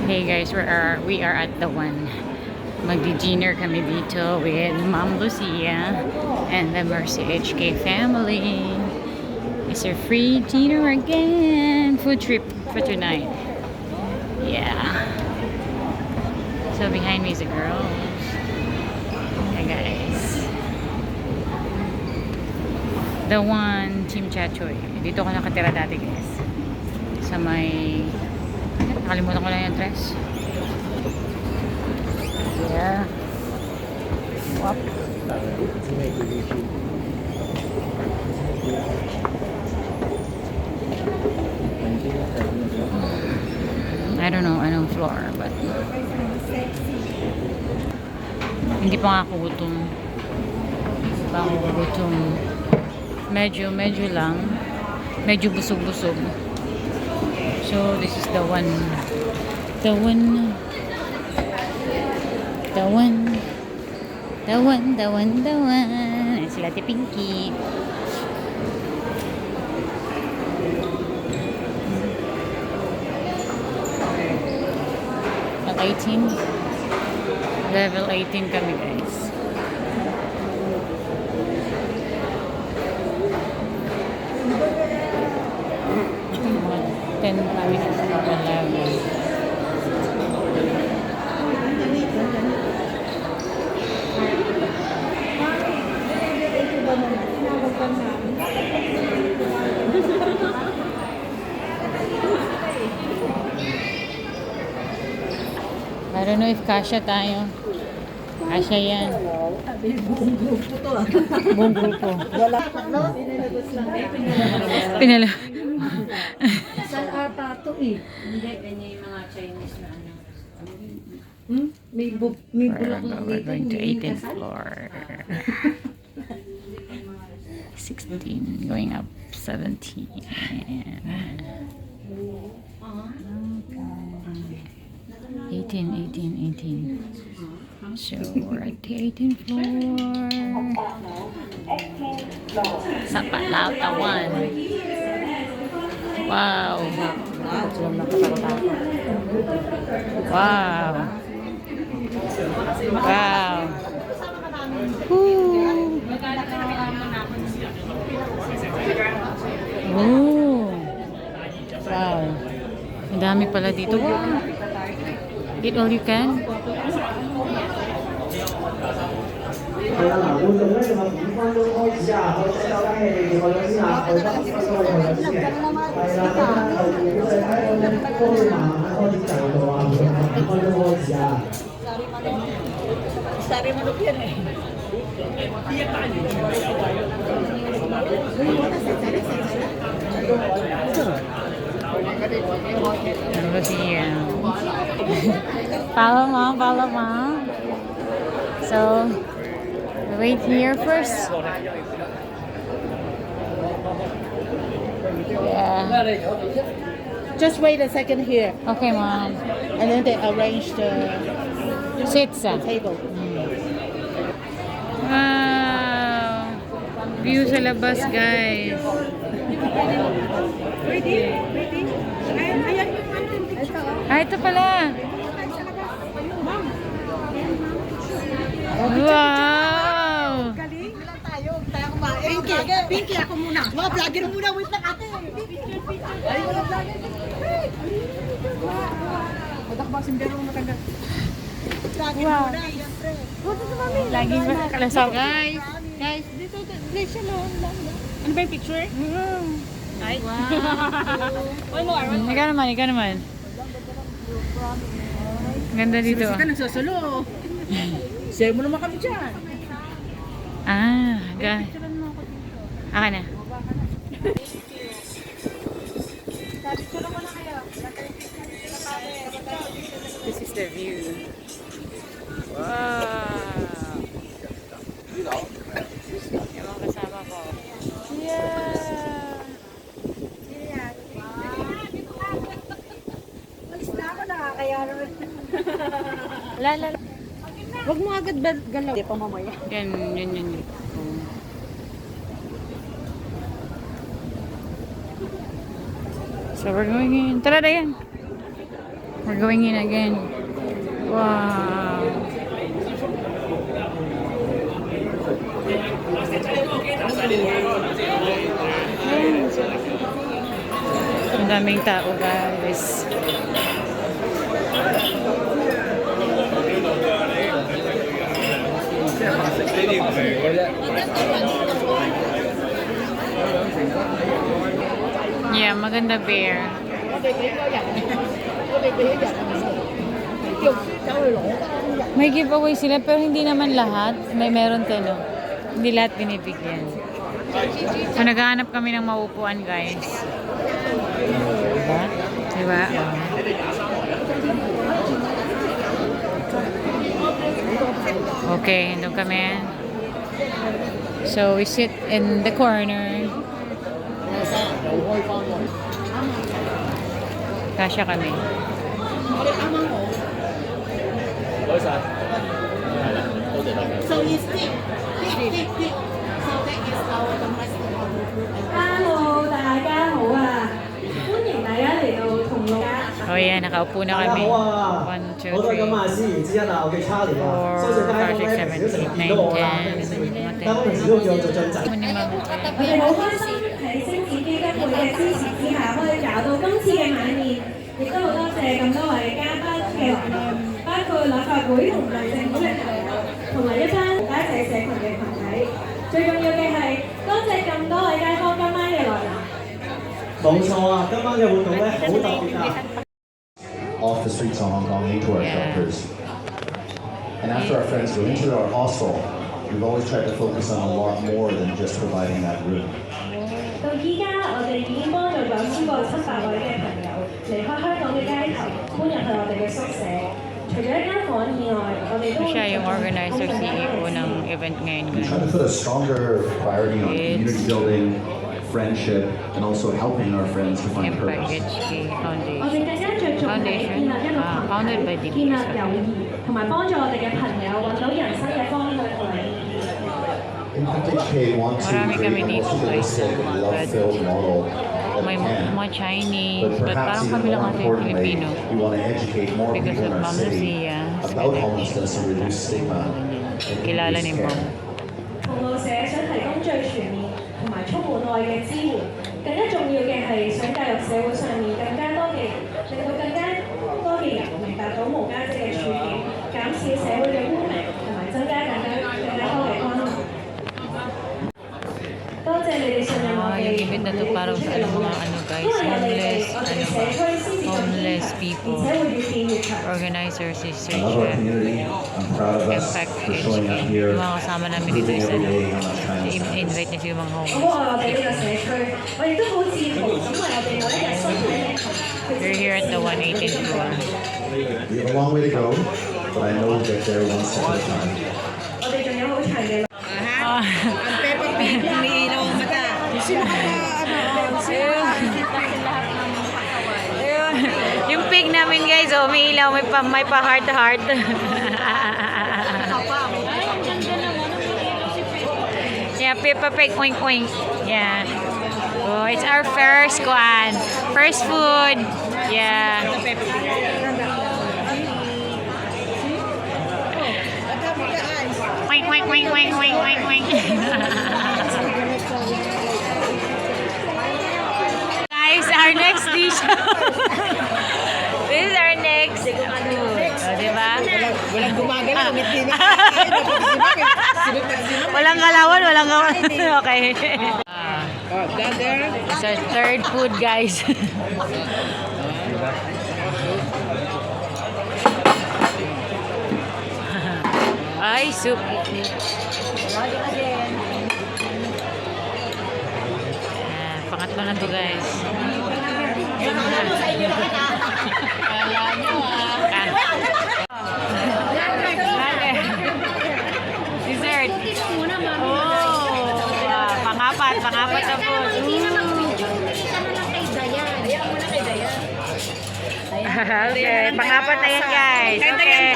Hey guys, we are at the one. Magdi-dinner kami dito with Ma'am Lucia and the Mercy HK family. It's a free dinner again. Food trip for tonight. Yeah. So behind me is a girl. Hey guys. The one, Team Chachoy. Dito ako nakatira dati guys. Sa may... Nakalimutan ko lang yung address. Yeah. Wap. I don't know anong floor, but hindi pa nga ako gutom. Medyo lang. Medyo busog-busog. So this is the one. Ayan sila ti Pinky. At 18. Level 18 kami guys. Mga 10 kami sa level. I don't know if kasya tayo. Kasya yan. Buong grupo to ah. Buong grupo. Wala ka, no? Pinala. Saan ata to eh? Hindi, ganyan yung mga Chinese na ano. May We're bulaklak dito. going to hindi 18th kasal. floor. 16 going up 17. 18. So we're at the 18th floor. Sa Palata 1. Wow. Wow. Wow. Woo. Ooh. Wow. Ang dami pala dito. Eat all you can. Sari manok yan eh. Follow mom. So, wait here first. Yeah. Just wait a second here. Okay, mom. And then they arrange the Seats. table. Wow. View sa labas, guys. Ah, ito pala. Wow. Pinky, ako muna. Mga vlogger muna, wait lang ate. Ay, mga vlogger. Madakbang simbero mo maganda. Vlogger muna, siyempre. Laging makakalasok. Guys, dito, please siya lang. Ano ba yung picture? Ay. Wow. Ikaw naman. Ganda dito. Sisi ka nagsusulo. Share mo naman kami dyan. Aka na. This is the view. Wow. Yung mga kasama ko. Yeah. Alis na ako, nakakaya naman. Lala. Huwag mo agad galaw. Hindi pa mamaya. Yan. So we're going in. Tara na yan. We're going in again. Wow. Ang daming tao, guys. Yeah, maganda bear. May giveaway sila pero hindi naman lahat. Meron to, no? Hindi lahat binibigyan. So naghahanap kami ng maupuan, guys. Diba? Okay, doon kami. So we sit in the corner. Kasya kami. So you stick. Pick. So that is our domestic Hello，大家好啊！歡迎大家嚟到銅鑼灣。 Oh yeah, nakaupo na 大家 kami. 好啊！ 1, 2, 我都係 3, 咁啊，司儀之一啊，我叫 Charlie 啊， 4, 相信街 5, 坊 6, 咧 7, 平時都成日 8, 見到我啦， 9, 10. 但我平時都叫我做進仔。我哋好開心喺星展基金會嘅支持之下，可以搞到今次嘅晚宴，亦都好多謝咁多位嘉賓嘅來臨，包括立法會同埋政府嘅朋友，同埋一班家仔社群嘅群體。最重要嘅係多謝咁多位街坊今晚嘅來臨。冇錯啊，今晚嘅活動咧好特別啊！ off the streets of Hong Kong into our shelters. And after our friends go into our hostel, we've always tried to focus on a lot more than just providing that room. 到依家，我哋已經幫助咗超過700位嘅朋友離開香港嘅街頭，搬入去我哋嘅宿舍。除咗一間房以外，我哋都 Siya yung organizer, CEO ng event ngayon, We try to guys. put a stronger priority on community building, friendship, and also helping our friends to find Empire purpose. HK 我 Foundation. 哋更加着重係建立一個群 founded by 體， DBS 建立友誼，同埋幫助我哋嘅朋友揾到人生嘅方向同埋意義。 Impact HK want to Marami kami create dito, a most guys. holistic, love-filled model that May we can. mga Chinese, But but perhaps parang even kami lang more kasi importantly, Filipino. we want to educate more Because people in of our Ma'am city Lucia. about homelessness and reduce stigma. and Kilala ni reduce Ma'am. care. 服務社想提供最全面同埋充滿愛嘅支援，更加重要嘅係想介入社會上面更加多嘅人，令到更加多嘅人明白到無家者嘅處境，減少社會嘅污名，同埋增加更加多嘅關懷。多謝你哋信任我哋， yung event na to parang sa mga guys, homeless people. 而且會越變越強。 Organizers is I love our Search community. I'm proud of us Impact for showing up HK. here, Yung mga kasama namin dito proving is every day how much kindness matters. invite niya yung mga 我 homeless. 好愛我哋呢個社區，我亦都好自豪，因為我哋每一日身體力行。 We're here at the 118th floor. We have a long way to go, but I know we'll get there one step at a time. 我哋仲有好長嘅路。 Ah. Peppa Pig, umiilaw ang mata. Ayun. Yung pig namin, guys, oh, umiilaw, may pa heart to heart. Yeah, Peppa Pig, oink oink. Yeah. Oh, it's our first one. First food. Yeah. Oink oink oink oink oink oink oink. Guys, our next dish. This is our next food. Oh, diba? Walang gumagalaw, ngiti na. Walang galawan, walang gawan. Okay. Oh, there. It's our third food, guys. Ay, soup. Pangatlo na to, guys. Kala nyo, Dessert. Oh, pangapat na food. Okay, pangapat na yan, guys. Okay.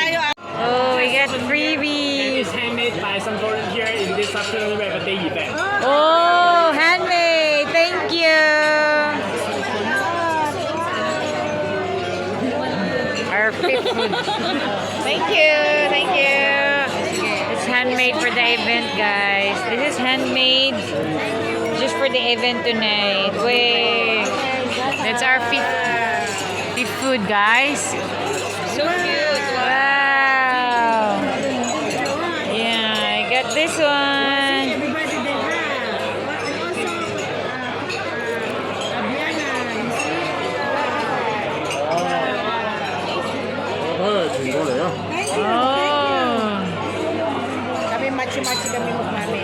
Oh, we got freebies. It's handmade by some volunteer in this afternoon Labor Day event. Oh, handmade. Thank you. fifth food. Thank you, thank you. It's handmade for the event, guys. This is handmade just for the event tonight. Wait, that's our fifth food, guys. So cute. Wow. Yeah, I got this one. Everybody they have. And also, Oh, kami machi-machi kami magmami.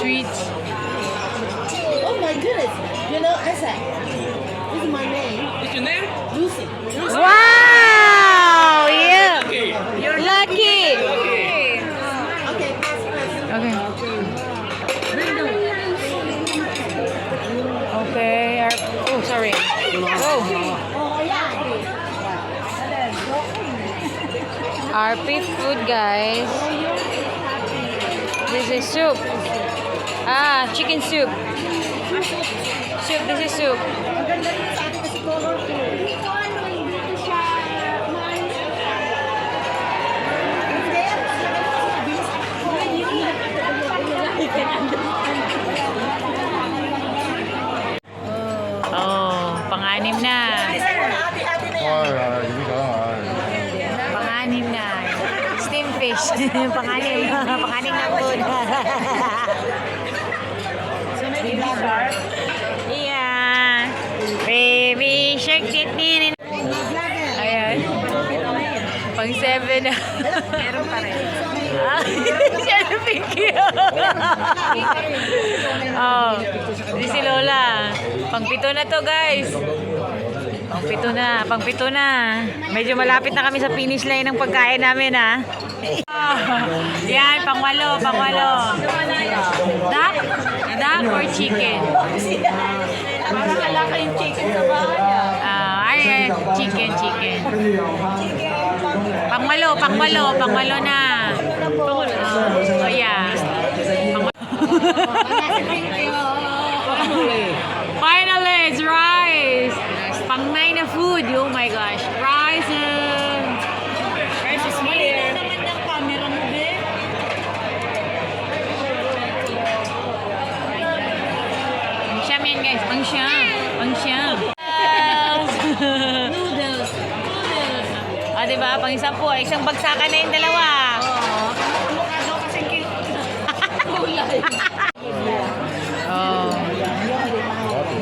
sweet. Oh my goodness. You know, Asa, this is my name. What's your name? Lucy. Wow! Yeah. You're lucky. Okay, pass. Okay. Okay. Oh, sorry. Oh. Our fifth food, guys. This is soup. Ah, chicken soup. Soup. This is soup. Oh, pang-anim na. Pang-anim na. Steam fish. Pang-anim. Pang-anim na food. Yeah. Baby shark. Ayan. Pang-7 na. Meron pa rin. Siya na Pinky. Oh, di si Lola. Pang-pito na to, guys. Pang-pito na. Medyo malapit na kami sa finish line ng pagkain namin, ha. Oh, yan, pang-walo. Duck or chicken? Parang alaka yung chicken sa bahay. Ay, chicken. Pang-walo na. Oh, yeah. Finally, it's rice. Pang-9 na food. Oh my gosh. Rice is here. Naman ng camera mo, be. Ang siyam yan, guys. Ang siyam. Noodles. Ah, diba? Pang-isang po. Isang bagsakan na yung dalawa. Ano kasing cute. Kulay. Oh.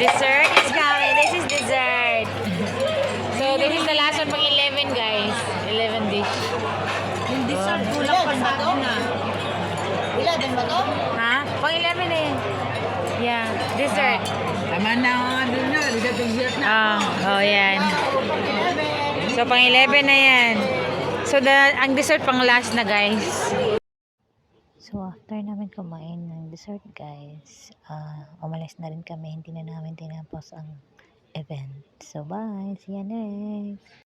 Dessert is coming. This is dessert. So, this is the last one pang 11, guys. 11 dish. Yung dessert, kulang pa sa to na. 11 ba to? Ha? Pang 11 eh. Yeah. Dessert. Tama na, doon na. Dessert na. Oh, yan. So, pang 11 na yan. So, ang dessert pang last na, guys. So, after namin kumain ng dessert, guys, umalis na rin kami. Hindi na namin tinapos ang event. So, bye! See you next!